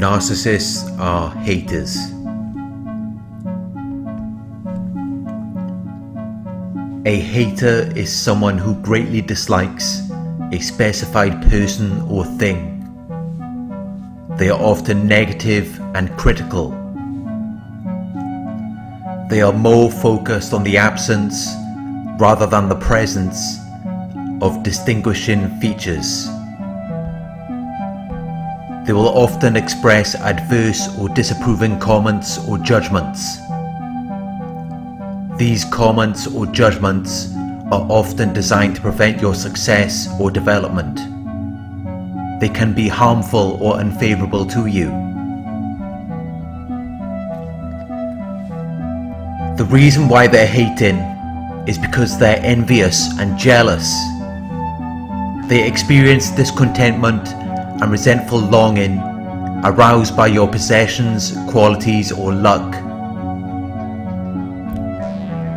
Narcissists are haters. A hater is someone who greatly dislikes a specified person or thing. They are often negative and critical. They are more focused on the absence rather than the presence of distinguishing features. They will often express adverse or disapproving comments or judgments. These comments or judgments are often designed to prevent your success or development. They can be harmful or unfavorable to you. The reason why they're hating is because they're envious and jealous. They experience discontentment and resentful longing aroused by your possessions, qualities, or luck.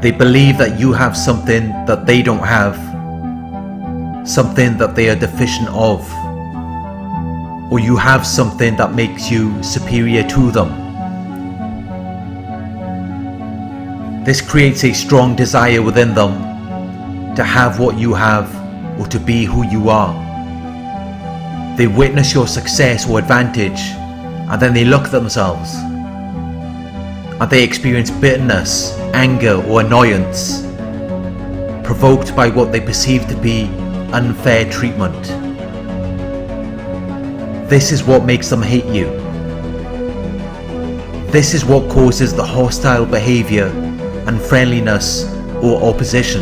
They believe that you have something that they don't have, something that they are deficient of, or you have something that makes you superior to them. This creates a strong desire within them to have what you have or to be who you are. They witness your success or advantage, and then they look at themselves and they experience bitterness, anger, or annoyance provoked by what they perceive to be unfair treatment. This is what makes them hate you. This is what causes the hostile behavior, unfriendliness, or opposition.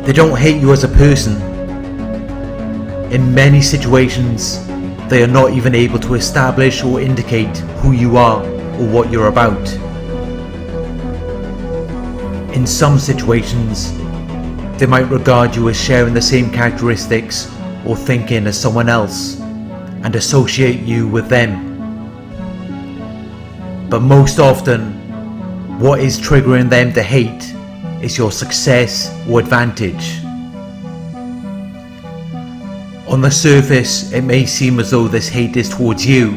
They don't hate you as a person. In many situations, they are not even able to establish or indicate who you are or what you're about. In some situations, they might regard you as sharing the same characteristics or thinking as someone else and associate you with them. But most often, what is triggering them to hate is your success or advantage. On the surface, it may seem as though this hate is towards you,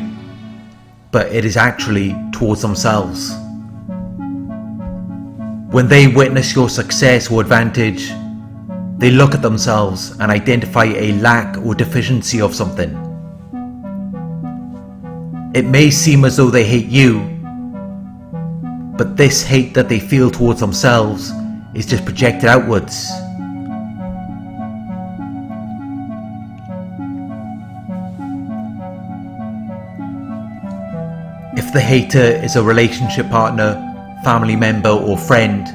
but it is actually towards themselves. When they witness your success or advantage, they look at themselves and identify a lack or deficiency of something. It may seem as though they hate you, but this hate that they feel towards themselves is just projected outwards. If the hater is a relationship partner, family member, or friend,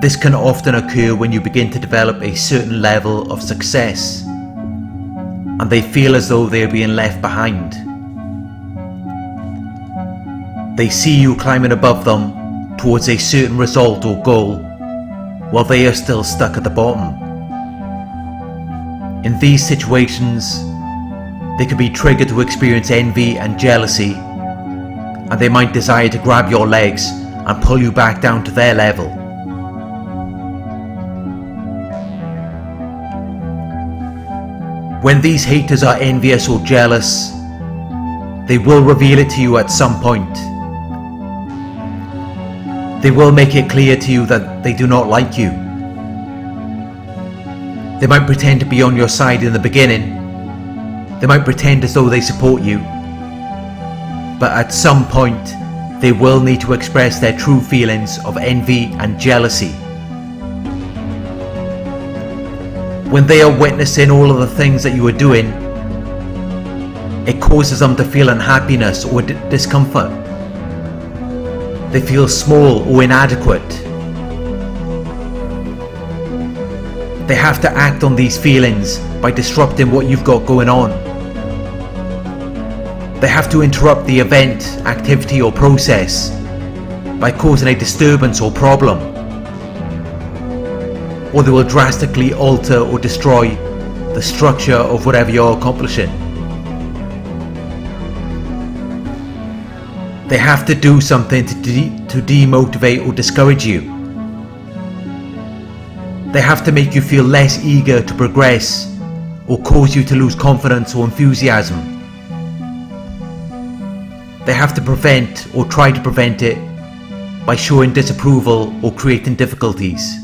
this can often occur when you begin to develop a certain level of success and they feel as though they are being left behind. They see you climbing above them towards a certain result or goal while they are still stuck at the bottom. In these situations, they can be triggered to experience envy and jealousy, and they might desire to grab your legs and pull you back down to their level. When these haters are envious or jealous, they will reveal it to you at some point. They will make it clear to you that they do not like you. They might pretend to be on your side in the beginning. They might pretend as though they support you. But at some point, they will need to express their true feelings of envy and jealousy. When they are witnessing all of the things that you are doing, it causes them to feel unhappiness or discomfort. They feel small or inadequate. They have to act on these feelings by disrupting what you've got going on. They have to interrupt the event, activity, or process by causing a disturbance or problem. Or they will drastically alter or destroy the structure of whatever you're accomplishing. They have to do something to demotivate or discourage you. They have to make you feel less eager to progress or cause you to lose confidence or enthusiasm. They have to prevent or try to prevent it by showing disapproval or creating difficulties.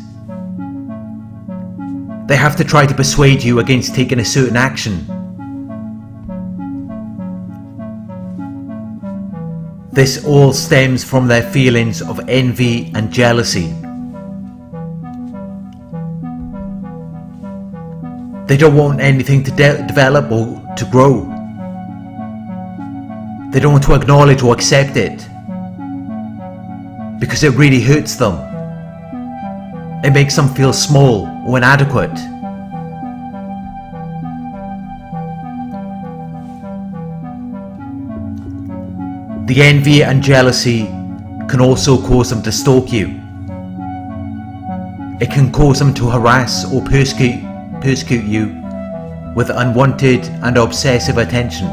They have to try to persuade you against taking a certain action. This all stems from their feelings of envy and jealousy. They don't want anything to develop or to grow. They don't want to acknowledge or accept it because it really hurts them. It makes them feel small or inadequate. The envy and jealousy can also cause them to stalk you. It can cause them to harass or persecute you with unwanted and obsessive attention,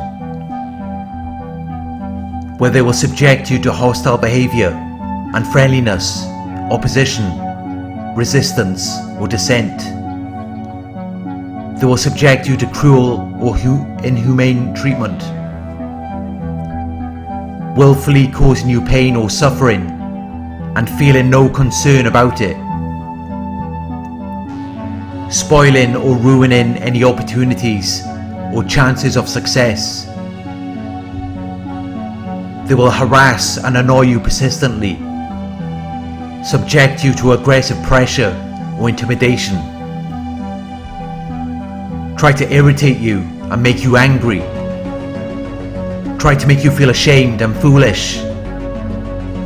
where they will subject you to hostile behavior, unfriendliness, opposition, resistance, or dissent. They will subject you to cruel or inhumane treatment, willfully causing you pain or suffering and feeling no concern about it, spoiling or ruining any opportunities or chances of success. They will harass and annoy you persistently, subject you to aggressive pressure or intimidation, try to irritate you and make you angry, try to make you feel ashamed and foolish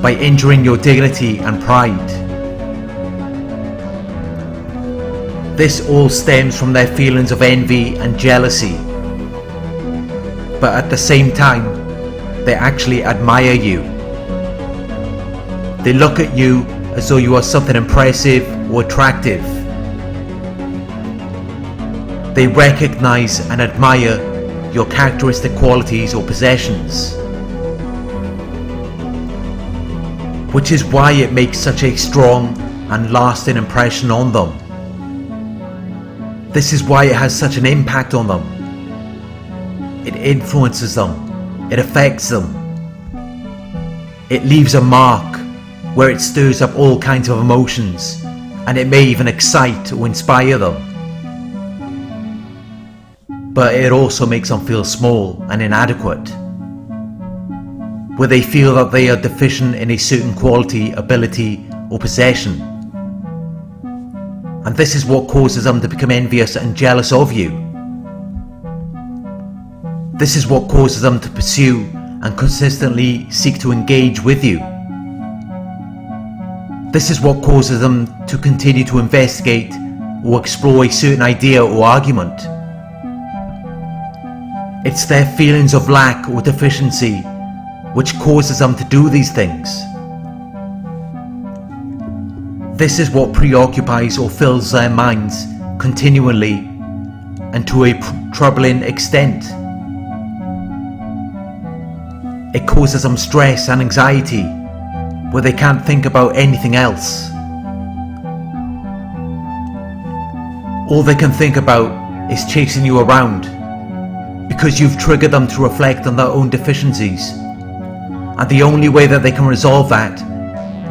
by injuring your dignity and pride. This all stems from their feelings of envy and jealousy, but at the same time, they actually admire you. They look at you as though you are something impressive or attractive. They recognize and admire your characteristic qualities or possessions, which is why it makes such a strong and lasting impression on them. This is why it has such an impact on them. It influences them. It affects them. It leaves a mark where it stirs up all kinds of emotions, and it may even excite or inspire them. But it also makes them feel small and inadequate, where they feel that they are deficient in a certain quality, ability, or possession. And this is what causes them to become envious and jealous of you. This is what causes them to pursue and consistently seek to engage with you. This is what causes them to continue to investigate or explore a certain idea or argument. It's their feelings of lack or deficiency which causes them to do these things. This is what preoccupies or fills their minds continually and to a troubling extent. It causes them stress and anxiety where they can't think about anything else. All they can think about is chasing you around because you've triggered them to reflect on their own deficiencies. And the only way that they can resolve that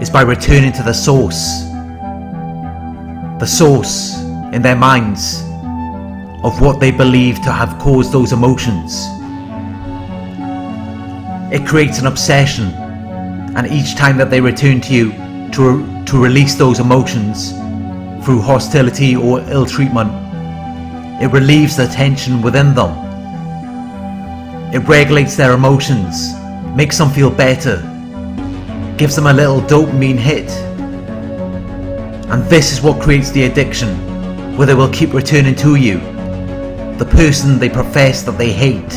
is by returning to the source in their minds of what they believe to have caused those emotions. It creates an obsession, and each time that they return to you to release those emotions through hostility or ill treatment, it relieves the tension within them. It regulates their emotions, makes them feel better, gives them a little dopamine hit. And this is what creates the addiction, where they will keep returning to you, the person they profess that they hate,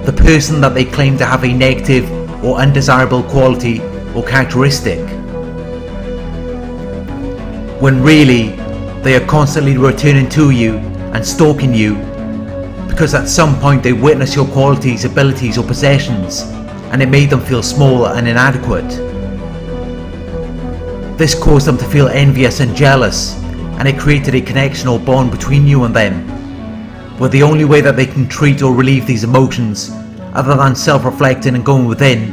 the person that they claim to have a negative or undesirable quality or characteristic, when really they are constantly returning to you and stalking you because at some point they witnessed your qualities, abilities or possessions and it made them feel small and inadequate. This caused them to feel envious and jealous, and it created a connection or bond between you and them where the only way that they can treat or relieve these emotions, other than self-reflecting and going within,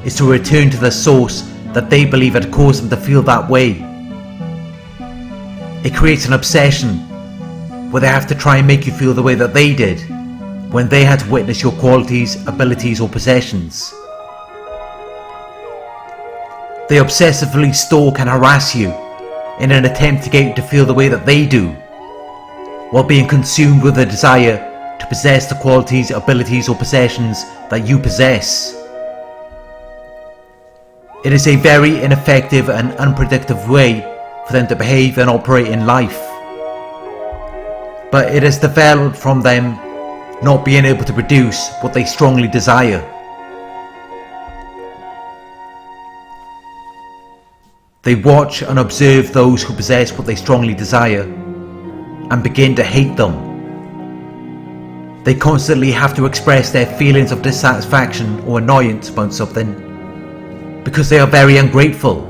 is to return to the source that they believe had caused them to feel that way. It creates an obsession where they have to try and make you feel the way that they did when they had to witness your qualities, abilities or possessions. They obsessively stalk and harass you in an attempt to get you to feel the way that they do, while being consumed with a desire to possess the qualities, abilities or possessions that you possess. It is a very ineffective and unproductive way for them to behave and operate in life. But it has developed from them not being able to produce what they strongly desire. They watch and observe those who possess what they strongly desire and begin to hate them. They constantly have to express their feelings of dissatisfaction or annoyance about something because they are very ungrateful.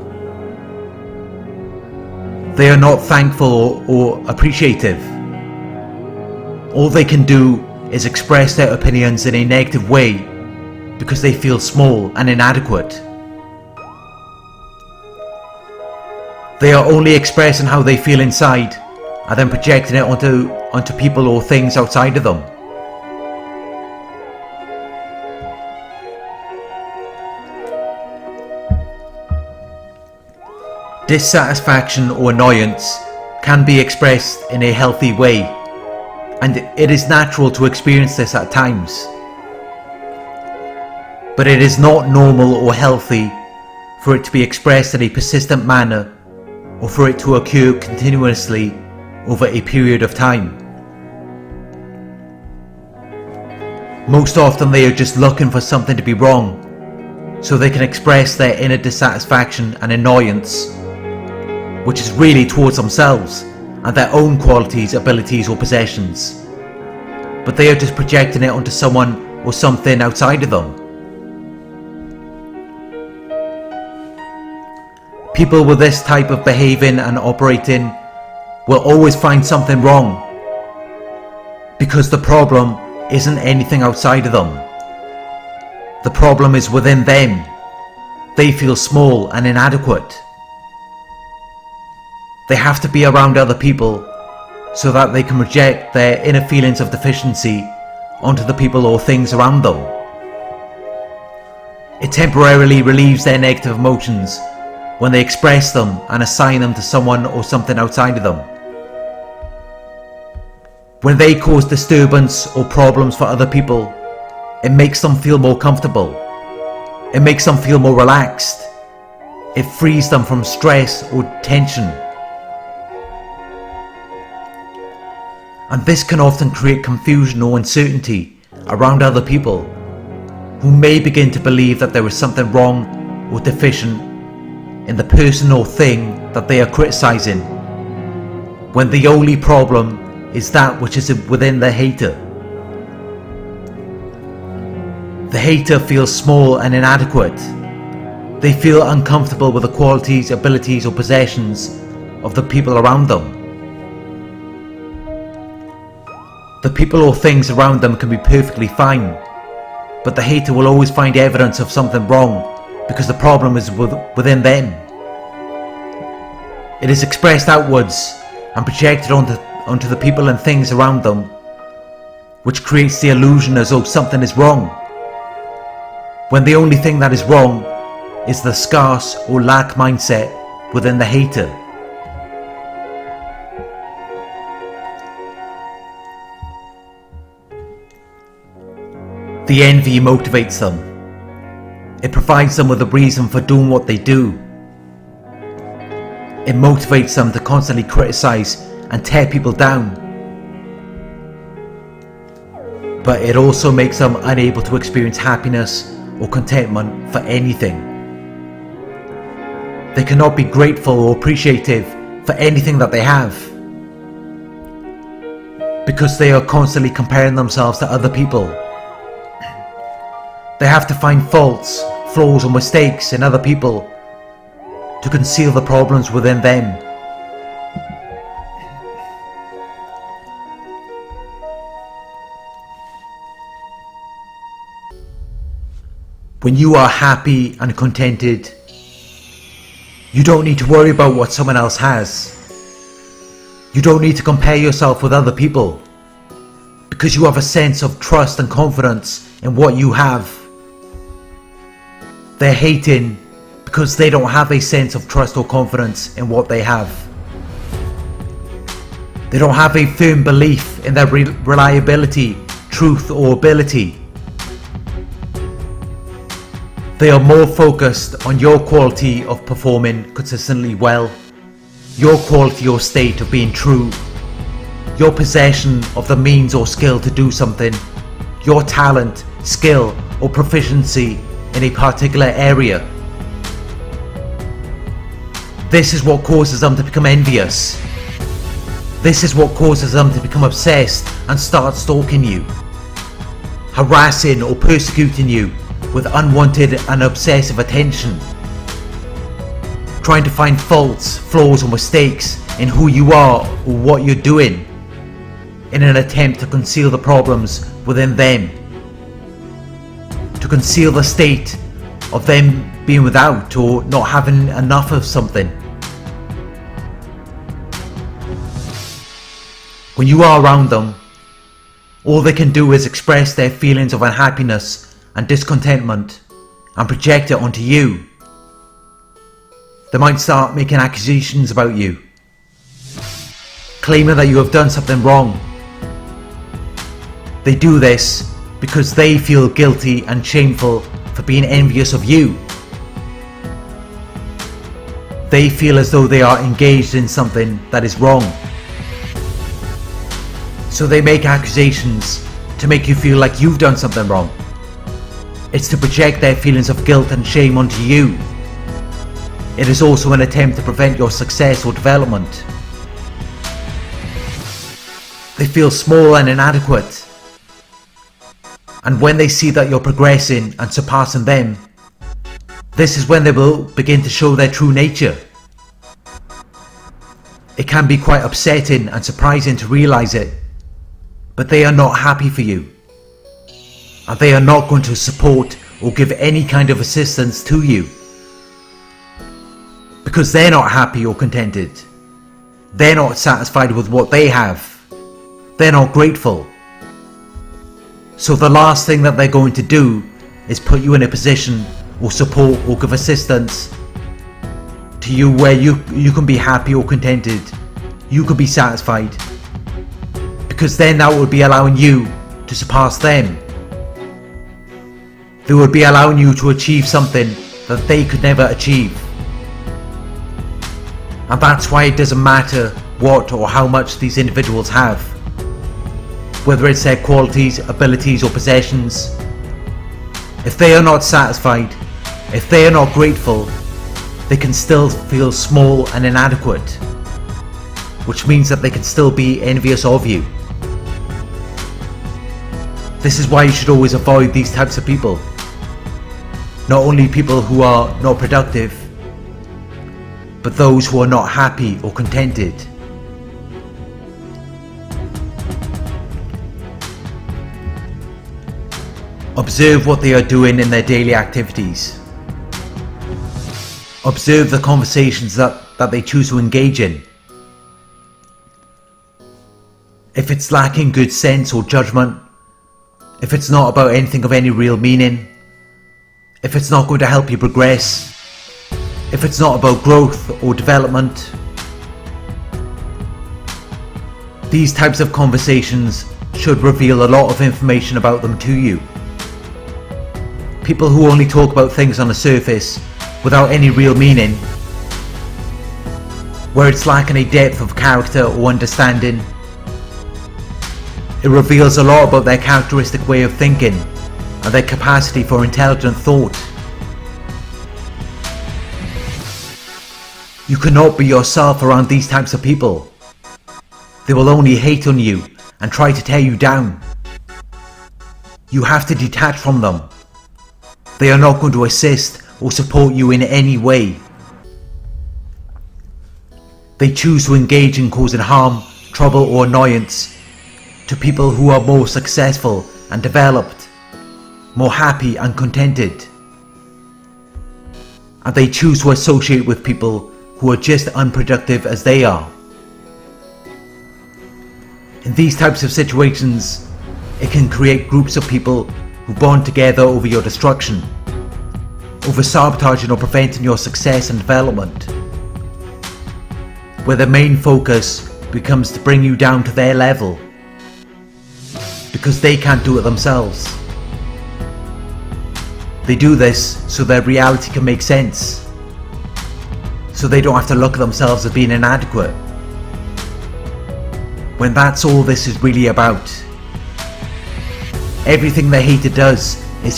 They are not thankful or appreciative. All they can do is express their opinions in a negative way because they feel small and inadequate. They are only expressing how they feel inside and then projecting it onto people or things outside of them. Dissatisfaction or annoyance can be expressed in a healthy way, and it is natural to experience this at times. But it is not normal or healthy for it to be expressed in a persistent manner or for it to occur continuously over a period of time. Most often they are just looking for something to be wrong so they can express their inner dissatisfaction and annoyance, which is really towards themselves and their own qualities, abilities or possessions, but they are just projecting it onto someone or something outside of them. People with this type of behaving and operating will always find something wrong because the problem isn't anything outside of them. The problem is within them. They feel small and inadequate. They have to be around other people so that they can project their inner feelings of deficiency onto the people or things around them. It temporarily relieves their negative emotions when they express them and assign them to someone or something outside of them. When they cause disturbance or problems for other people, it makes them feel more comfortable. It makes them feel more relaxed. It frees them from stress or tension. And this can often create confusion or uncertainty around other people who may begin to believe that there is something wrong or deficient in the person or thing that they are criticizing, when the only problem is that which is within the hater. The hater feels small and inadequate. They feel uncomfortable with the qualities, abilities or possessions of the people around them. The people or things around them can be perfectly fine, but the hater will always find evidence of something wrong because the problem is within them. It is expressed outwards and projected onto the people and things around them, which creates the illusion as though something is wrong, when the only thing that is wrong is the scarce or lack mindset within the hater. The envy motivates them. It provides them with a reason for doing what they do. It motivates them to constantly criticize and tear people down. But it also makes them unable to experience happiness or contentment for anything. They cannot be grateful or appreciative for anything that they have, because they are constantly comparing themselves to other people. They have to find faults, flaws or mistakes in other people to conceal the problems within them. When you are happy and contented, you don't need to worry about what someone else has. You don't need to compare yourself with other people, because you have a sense of trust and confidence in what you have. They're hating because they don't have a sense of trust or confidence in what they have. They don't have a firm belief in their reliability, truth, or ability. They are more focused on your quality of performing consistently well, your quality or state of being true, your possession of the means or skill to do something, your talent, skill, or proficiency in a particular area. This is what causes them to become envious. This is what causes them to become obsessed and start stalking you, harassing or persecuting you with unwanted and obsessive attention, trying to find faults, flaws, or mistakes in who you are or what you're doing in an attempt to conceal the problems within them, to conceal the state of them being without or not having enough of something. When you are around them, all they can do is express their feelings of unhappiness and discontentment and project it onto you. They might start making accusations about you, claiming that you have done something wrong. They do this because they feel guilty and shameful for being envious of you. They feel as though they are engaged in something that is wrong. So they make accusations to make you feel like you've done something wrong. It's to project their feelings of guilt and shame onto you. It is also an attempt to prevent your success or development. They feel small and inadequate. And when they see that you're progressing and surpassing them, this is when they will begin to show their true nature. It can be quite upsetting and surprising to realize it, but they are not happy for you. And they are not going to support or give any kind of assistance to you. Because they're not happy or contented. They're not satisfied with what they have. They're not grateful. So the last thing that they're going to do is put you in a position or support or give assistance to you where you can be happy or contented. You can be satisfied. Because then that would be allowing you to surpass them. They would be allowing you to achieve something that they could never achieve. And that's why it doesn't matter what or how much these individuals have. Whether it's their qualities, abilities, or possessions. If they are not satisfied, if they are not grateful, they can still feel small and inadequate. Which means that they can still be envious of you. This is why you should always avoid these types of people. Not only people who are not productive, but those who are not happy or contented. Observe what they are doing in their daily activities. Observe the conversations that they choose to engage in. If it's lacking good sense or judgment, if it's not about anything of any real meaning, if it's not going to help you progress, if it's not about growth or development, these types of conversations should reveal a lot of information about them to you. People who only talk about things on the surface without any real meaning, where it's lacking a depth of character or understanding, it reveals a lot about their characteristic way of thinking and their capacity for intelligent thought. You cannot be yourself around these types of people. They will only hate on you and try to tear you down. You have to detach from them. They are not going to assist or support you in any way. They choose to engage in causing harm, trouble, or annoyance to people who are more successful and developed, more happy and contented. and they choose to associate with people who are just unproductive as they are. In these types of situations, it can create groups of people who bond together over your destruction, over sabotaging or preventing your success and development, where the main focus becomes to bring you down to their level, because they can't do it themselves. They do this so their reality can make sense, so they don't have to look at themselves as being inadequate, when that's all this is really about. Everything the hater does is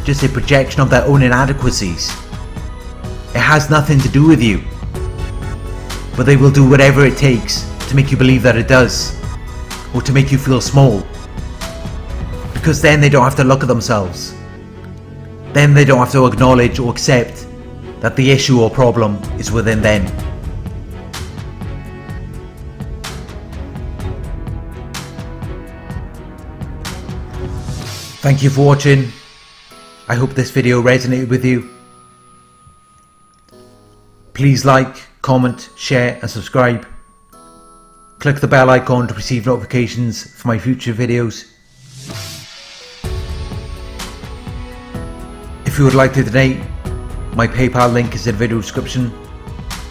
just a projection of their own inadequacies. It has nothing to do with you, but they will do whatever it takes to make you believe that it does, or to make you feel small, because then they don't have to look at themselves. Then they don't have to acknowledge or accept that the issue or problem is within them. Thank you for watching. I hope this video resonated with you. Please like, comment, share and subscribe. Click the bell icon to receive notifications for my future videos. If you would like to donate, my PayPal link is in the video description.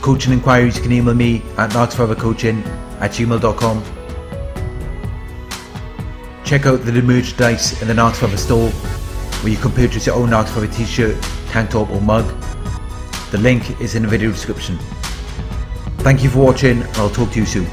Coaching inquiries, you can email me at narcsurvivorcoaching@gmail.com. Check out the new merchandise in the Narc Survivor store, where you can purchase your own Narc Survivor t-shirt, tank top or mug. The link is in the video description. Thank you for watching, and I'll talk to you soon.